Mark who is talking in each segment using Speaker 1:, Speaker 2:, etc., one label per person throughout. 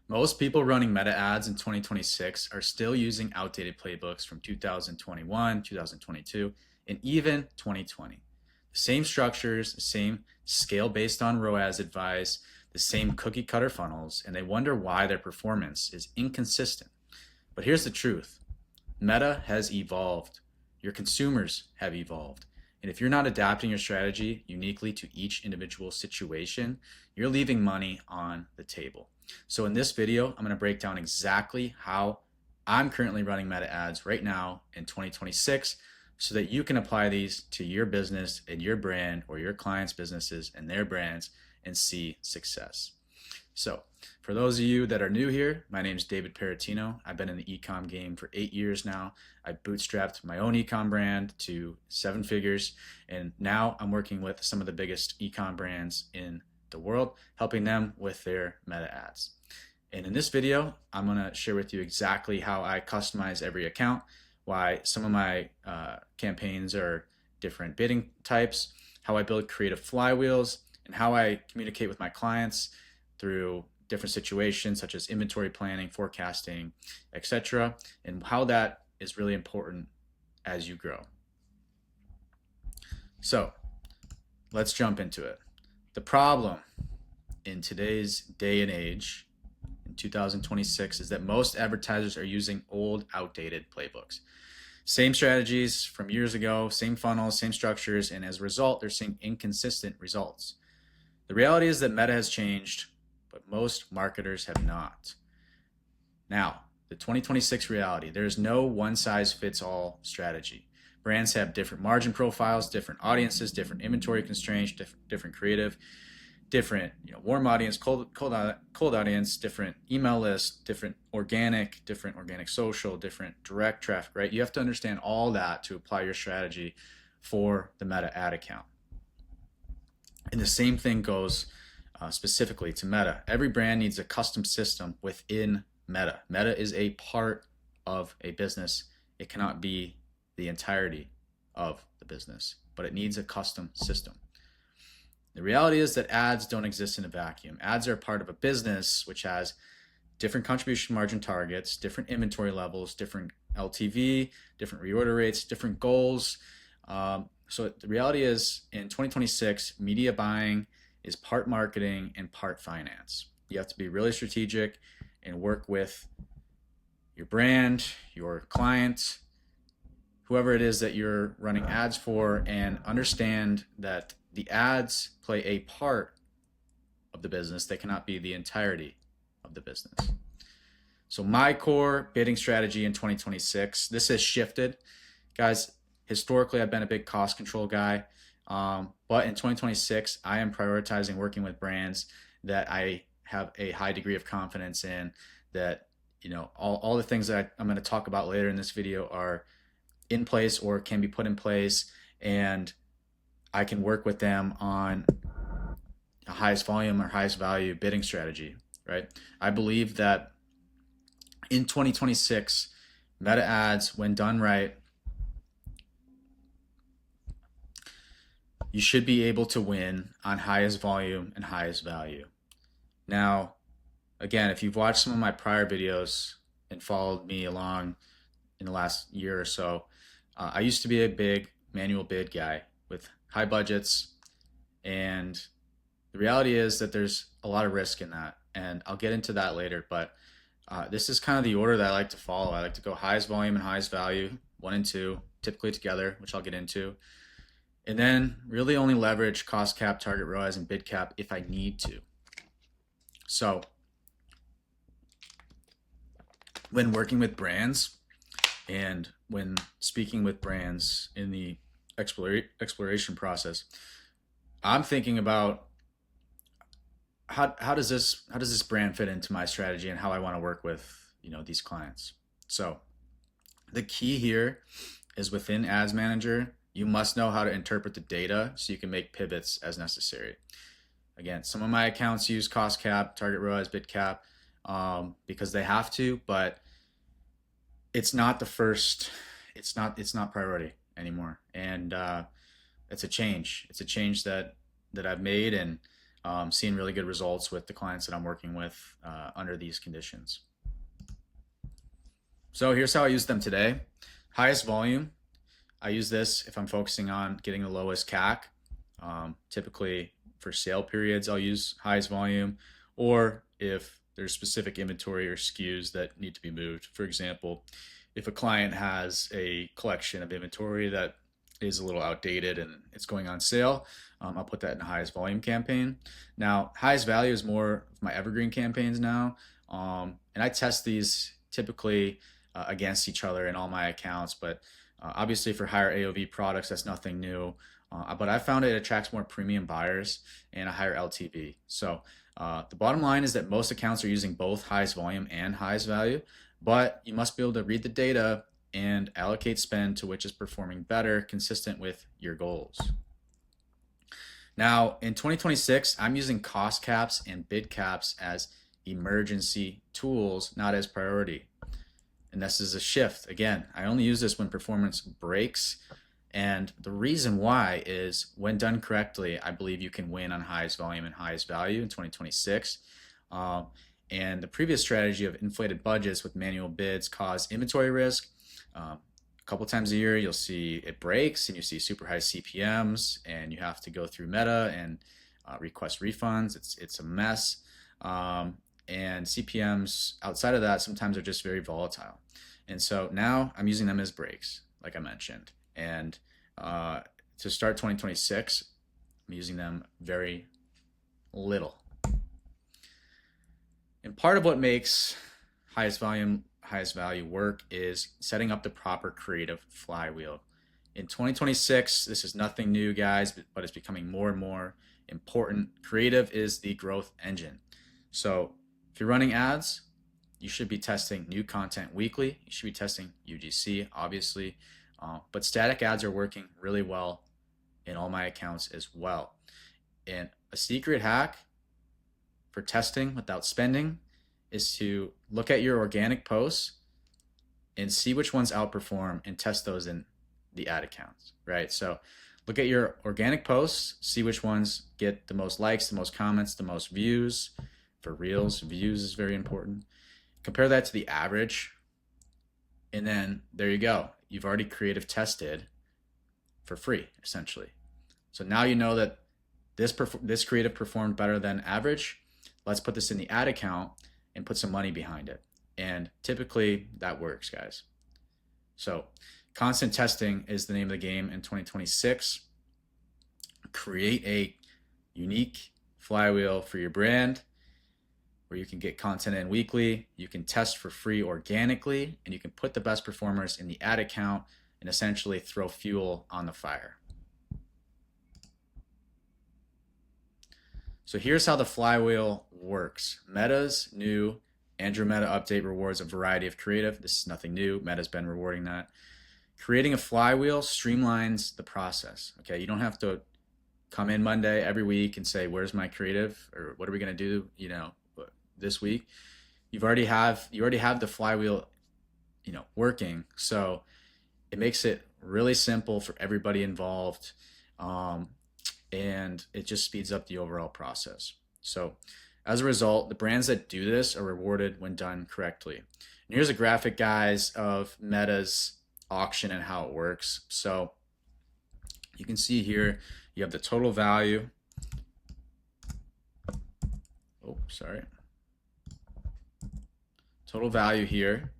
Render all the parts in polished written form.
Speaker 1: Most people running meta ads in 2026 are still using outdated playbooks from 2021, 2022, and even 2020. The same structures, the same scale based on ROAS advice, the same cookie cutter funnels, and they wonder why their performance is inconsistent. But here's the truth: meta has evolved, your consumers have evolved. And if you're not adapting your strategy uniquely to each individual situation, you're leaving money on the table. So in this video, I'm going to break down exactly how I'm currently running meta ads right now in 2026 so that you can apply these to your business and your brand or your clients' businesses and their brands and see success. So for those of you that are new here, my name is David Paratino. I've been in the ecom game for 8 years now. I bootstrapped my own ecom brand to 7 figures, and now I'm working with some of the biggest ecom brands in the world, helping them with their meta ads. And in this video, I'm going to share with you exactly how I customize every account, why some of my campaigns are different bidding types, how I build creative flywheels, and how I communicate with my clients through different situations such as inventory planning, forecasting, etc., and how that is really important as you grow. So let's jump into it. The problem in today's day and age, in 2026, is that most advertisers are using old, outdated playbooks. Same strategies from years ago, same funnels, same structures, and as a result, they're seeing inconsistent results. The reality is that meta has changed, but most marketers have not. Now, the 2026 reality: there is no one-size-fits-all strategy. Brands have different margin profiles, different audiences, different inventory constraints, different creative, different warm audience, cold audience, different email lists, different organic social, different direct traffic, right? You have to understand all that to apply your strategy for the meta ad account. And the same thing goes specifically to meta. Every brand needs a custom system within meta. Meta is a part of a business. It cannot be the entirety of the business, but it needs a custom system. The reality is that ads don't exist in a vacuum. Ads are a part of a business which has different contribution margin targets, different inventory levels, different LTV, different reorder rates, different goals. So the reality is, in 2026, media buying is part marketing and part finance. You have to be really strategic and work with your brand, your client, whoever it is that you're running ads for, and understand that the ads play a part of the business. They cannot be the entirety of the business. So my core bidding strategy in 2026, this has shifted. Guys, historically, I've been a big cost control guy. But in 2026, I am prioritizing working with brands that I have a high degree of confidence in, that, all the things that I'm going to talk about later in this video are in place or can be put in place, and I can work with them on a highest volume or highest value bidding strategy, right? I believe that in 2026, meta ads, when done right, you should be able to win on highest volume and highest value. Now, again, if you've watched some of my prior videos and followed me along in the last year or so, I used to be a big manual bid guy with high budgets, and the reality is that there's a lot of risk in that, and I'll get into that later, but this is kind of the order that I like to follow. I like to go highest volume and highest value, 1 and 2, typically together, which I'll get into, and then really only leverage cost cap, target ROAS, and bid cap if I need to. So when working with brands and when speaking with brands in the exploration process, I'm thinking about how does this brand fit into my strategy and how I want to work with these clients. So the key here is, within Ads Manager, you must know how to interpret the data so you can make pivots as necessary. Again, some of my accounts use cost cap, target ROAS, bid cap because they have to, but it's not the first. It's not priority anymore, and it's a change. It's a change that I've made, and seeing really good results with the clients that I'm working with under these conditions. So here's how I use them today. Highest volume. I use this if I'm focusing on getting the lowest CAC. Typically for sale periods, I'll use highest volume, or if there's specific inventory or SKUs that need to be moved. For example, if a client has a collection of inventory that is a little outdated and it's going on sale, I'll put that in a highest volume campaign. Now, highest value is more of my evergreen campaigns now, and I test these typically against each other in all my accounts, but obviously for higher AOV products, that's nothing new. But I found it attracts more premium buyers and a higher LTV. So the bottom line is that most accounts are using both highest volume and highest value, but you must be able to read the data and allocate spend to which is performing better, consistent with your goals. Now, in 2026, I'm using cost caps and bid caps as emergency tools, not as priority. And this is a shift. Again, I only use this when performance breaks. And the reason why is when done correctly, I believe you can win on highest volume and highest value in 2026. And the previous strategy of inflated budgets with manual bids cause inventory risk. A couple times a year, you'll see it breaks and you see super high CPMs and you have to go through Meta and request refunds. It's a mess. And CPMs outside of that sometimes are just very volatile. And so now I'm using them as breaks, like I mentioned. And to start 2026, I'm using them very little. And part of what makes highest volume, highest value work is setting up the proper creative flywheel. In 2026, this is nothing new, guys, but it's becoming more and more important. Creative is the growth engine. So if you're running ads, you should be testing new content weekly. You should be testing UGC, obviously. But static ads are working really well in all my accounts as well. And a secret hack for testing without spending is to look at your organic posts and see which ones outperform and test those in the ad accounts, right? So look at your organic posts, see which ones get the most likes, the most comments, the most views. For Reels, views is very important. Compare that to the average, and then there you go. You've already creative tested for free, essentially. So now you know that this creative performed better than average. Let's put this in the ad account and put some money behind it. And typically that works, guys. So constant testing is the name of the game in 2026. Create a unique flywheel for your brand where you can get content in weekly, you can test for free organically, and you can put the best performers in the ad account and essentially throw fuel on the fire. So here's how the flywheel works. Meta's new Andrew Meta update rewards a variety of creative. This is nothing new. Meta's been rewarding that. Creating a flywheel streamlines the process. Okay, you don't have to come in Monday every week and say, where's my creative, or what are we going to do, this week. You already have the flywheel, working. So it makes it really simple for everybody involved, and it just speeds up the overall process. So as a result, the brands that do this are rewarded when done correctly. And here's a graphic, guys, of Meta's auction and how it works. So you can see here, you have the total value. Oh, sorry. Total value here.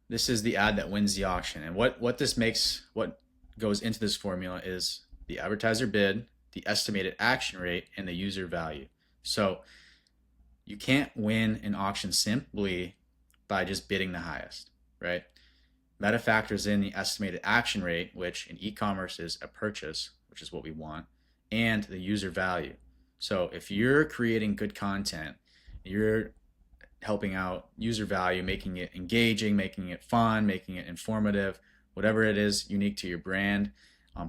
Speaker 1: This is the ad that wins the auction. And what goes into this formula is the advertiser bid, the estimated action rate, and the user value. So you can't win an auction simply by just bidding the highest, right? Meta factors in the estimated action rate, which in e-commerce is a purchase, which is what we want, and the user value. So if you're creating good content, you're helping out user value, making it engaging, making it fun, making it informative, whatever it is unique to your brand,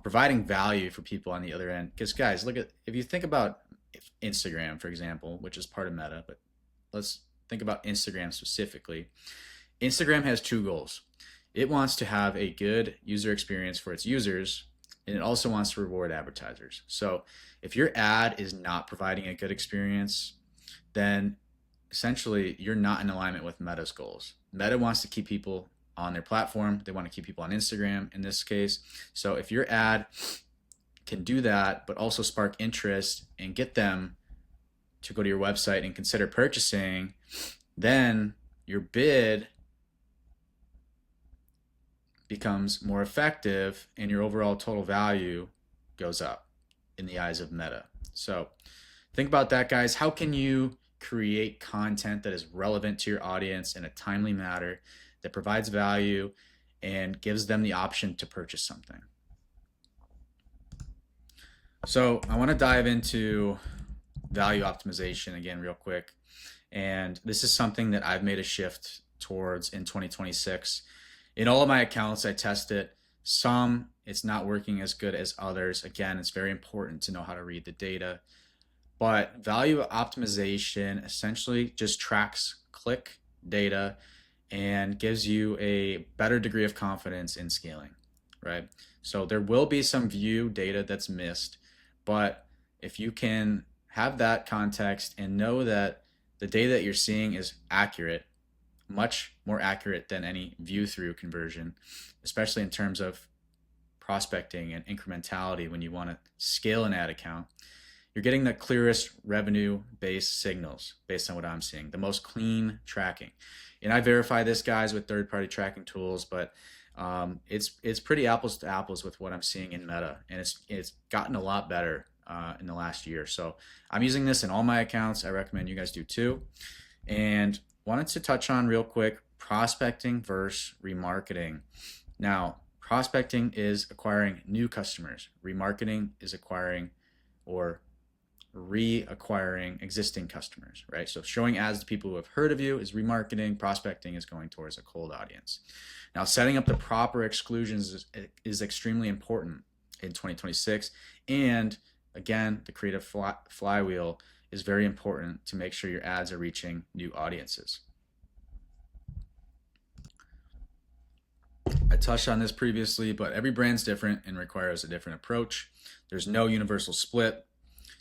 Speaker 1: providing value for people on the other end. Because guys, if you think about Instagram, for example, which is part of Meta, but let's think about Instagram specifically. Instagram has two goals. It wants to have a good user experience for its users, and it also wants to reward advertisers. So if your ad is not providing a good experience, then essentially you're not in alignment with Meta's goals. Meta wants to keep people on their platform. They want to keep people on Instagram in this case. So if your ad can do that, but also spark interest and get them to go to your website and consider purchasing, then your bid becomes more effective and your overall total value goes up in the eyes of Meta. So think about that, guys. How can you create content that is relevant to your audience in a timely manner that provides value and gives them the option to purchase something? So I want to dive into value optimization again real quick. And this is something that I've made a shift towards in 2026. In all of my accounts, I test it. Some, it's not working as good as others. Again, it's very important to know how to read the data. But value optimization essentially just tracks click data and gives you a better degree of confidence in scaling, right? So there will be some view data that's missed, but if you can have that context and know that the data that you're seeing is accurate, much more accurate than any view through conversion, especially in terms of prospecting and incrementality when you want to scale an ad account, you're getting the clearest revenue based signals based on what I'm seeing, the most clean tracking. And I verify this, guys, with third-party tracking tools, but it's pretty apples to apples with what I'm seeing in Meta, and it's gotten a lot better in the last year. So I'm using this in all my accounts. I recommend you guys do too. And wanted to touch on real quick prospecting versus remarketing. Now, prospecting is acquiring new customers. Remarketing is acquiring or reacquiring existing customers, right? So showing ads to people who have heard of you is remarketing. Prospecting is going towards a cold audience. Now, setting up the proper exclusions is extremely important in 2026. And again, the creative flywheel is very important to make sure your ads are reaching new audiences. I touched on this previously, but every brand's different and requires a different approach. There's no universal split.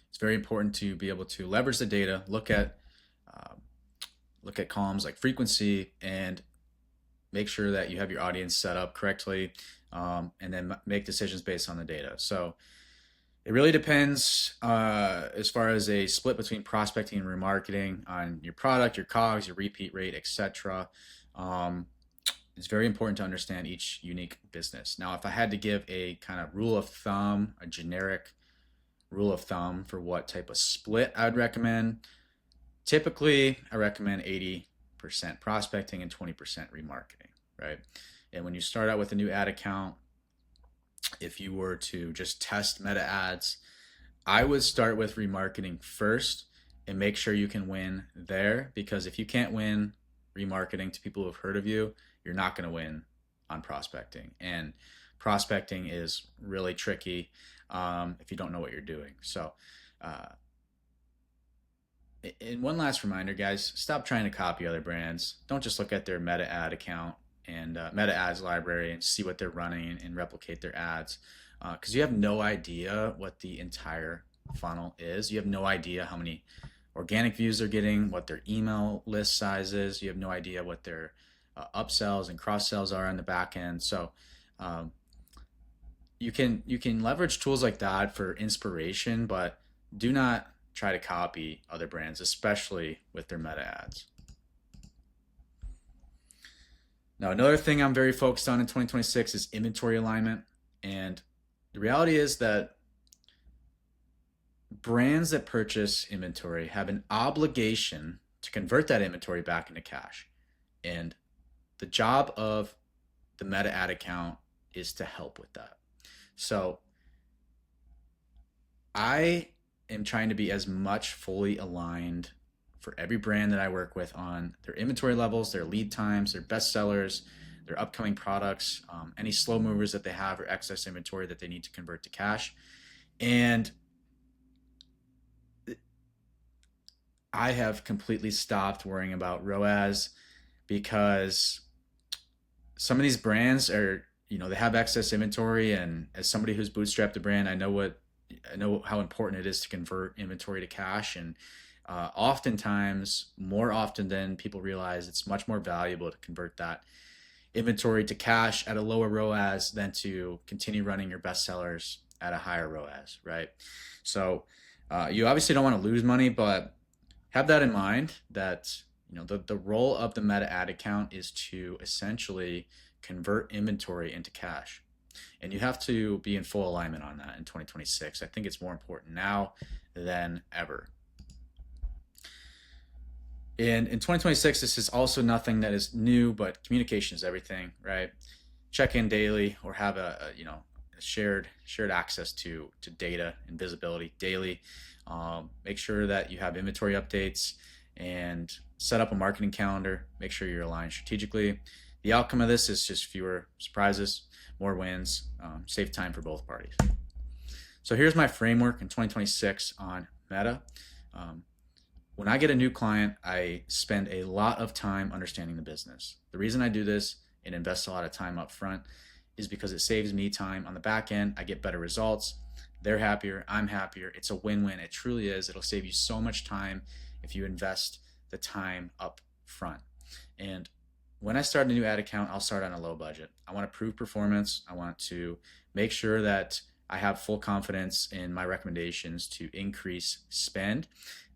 Speaker 1: It's very important to be able to leverage the data, look at columns like frequency, and make sure that you have your audience set up correctly, and then make decisions based on the data. So it really depends as far as a split between prospecting and remarketing on your product, your COGS, your repeat rate, etc. It's very important to understand each unique business. Now, if I had to give a kind of rule of thumb, a generic rule of thumb for what type of split I would recommend, typically I recommend 80% prospecting and 20% remarketing, right? And when you start out with a new ad account, if you were to just test Meta ads, I would start with remarketing first and make sure you can win there, because if you can't win remarketing to people who have heard of you, you're not going to win on prospecting. And prospecting is really tricky if you don't know what you're doing. So, and one last reminder, guys, stop trying to copy other brands. Don't just look at their Meta ad account and Meta ads library and see what they're running and replicate their ads, because you have no idea what the entire funnel is. You have no idea how many organic views they're getting, what their email list size is. You have no idea what their upsells and cross sells are on the back end. So you can leverage tools like that for inspiration, but do not try to copy other brands, especially with their Meta ads. Now, another thing I'm very focused on in 2026 is inventory alignment. And the reality is that brands that purchase inventory have an obligation to convert that inventory back into cash. And the job of the Meta ad account is to help with that. So I am trying to be as much fully aligned for every brand that I work with on their inventory levels, their lead times, their best sellers, their upcoming products, any slow movers that they have or excess inventory that they need to convert to cash. And I have completely stopped worrying about ROAS, because some of these brands are, they have excess inventory, and as somebody who's bootstrapped a brand, I know how important it is to convert inventory to cash. And oftentimes, more often than people realize, it's much more valuable to convert that inventory to cash at a lower ROAS than to continue running your best sellers at a higher ROAS, right? So you obviously don't want to lose money, but have that in mind that the role of the meta ad account is to essentially convert inventory into cash. And you have to be in full alignment on that in 2026. I think it's more important now than ever. And in 2026, this is also nothing that is new, but communication is everything, right? Check in daily, or have a shared access to data and visibility daily. Make sure that you have inventory updates and set up a marketing calendar. Make sure you're aligned strategically. The outcome of this is just fewer surprises, more wins, save time for both parties. So here's my framework in 2026 on Meta. When I get a new client, I spend a lot of time understanding the business. The reason I do this and invest a lot of time up front is because it saves me time on the back end. I get better results. They're happier. I'm happier. It's a win-win. It truly is. It'll save you so much time if you invest the time up front. And when I start a new ad account, I'll start on a low budget. I want to prove performance. I want to make sure that I have full confidence in my recommendations to increase spend.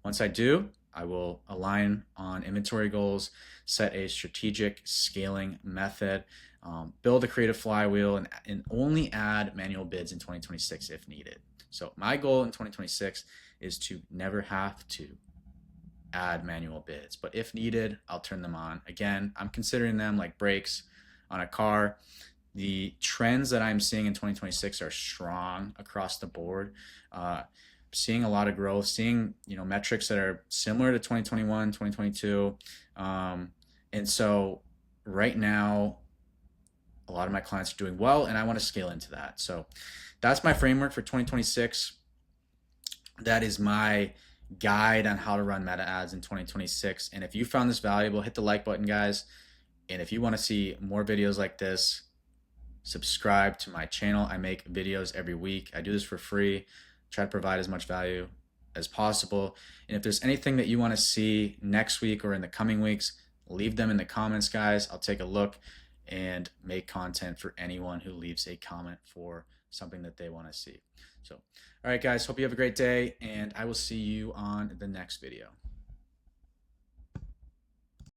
Speaker 1: Once I do, I will align on inventory goals, set a strategic scaling method, build a creative flywheel, and only add manual bids in 2026 if needed. So my goal in 2026 is to never have to add manual bids, but if needed, I'll turn them on. Again, I'm considering them like brakes on a car. The trends that I'm seeing in 2026 are strong across the board. Seeing a lot of growth, seeing metrics that are similar to 2021, 2022, and so right now, a lot of my clients are doing well, and I want to scale into that. So that's my framework for 2026. That is my guide on how to run meta ads in 2026. And if you found this valuable, hit the like button, guys. And if you want to see more videos like this, subscribe to my channel. I make videos every week. I do this for free. Try to provide as much value as possible. And if there's anything that you want to see next week or in the coming weeks, leave them in the comments, guys. I'll take a look and make content for anyone who leaves a comment for something that they want to see. So, all right, guys, hope you have a great day, and I will see you on the next video.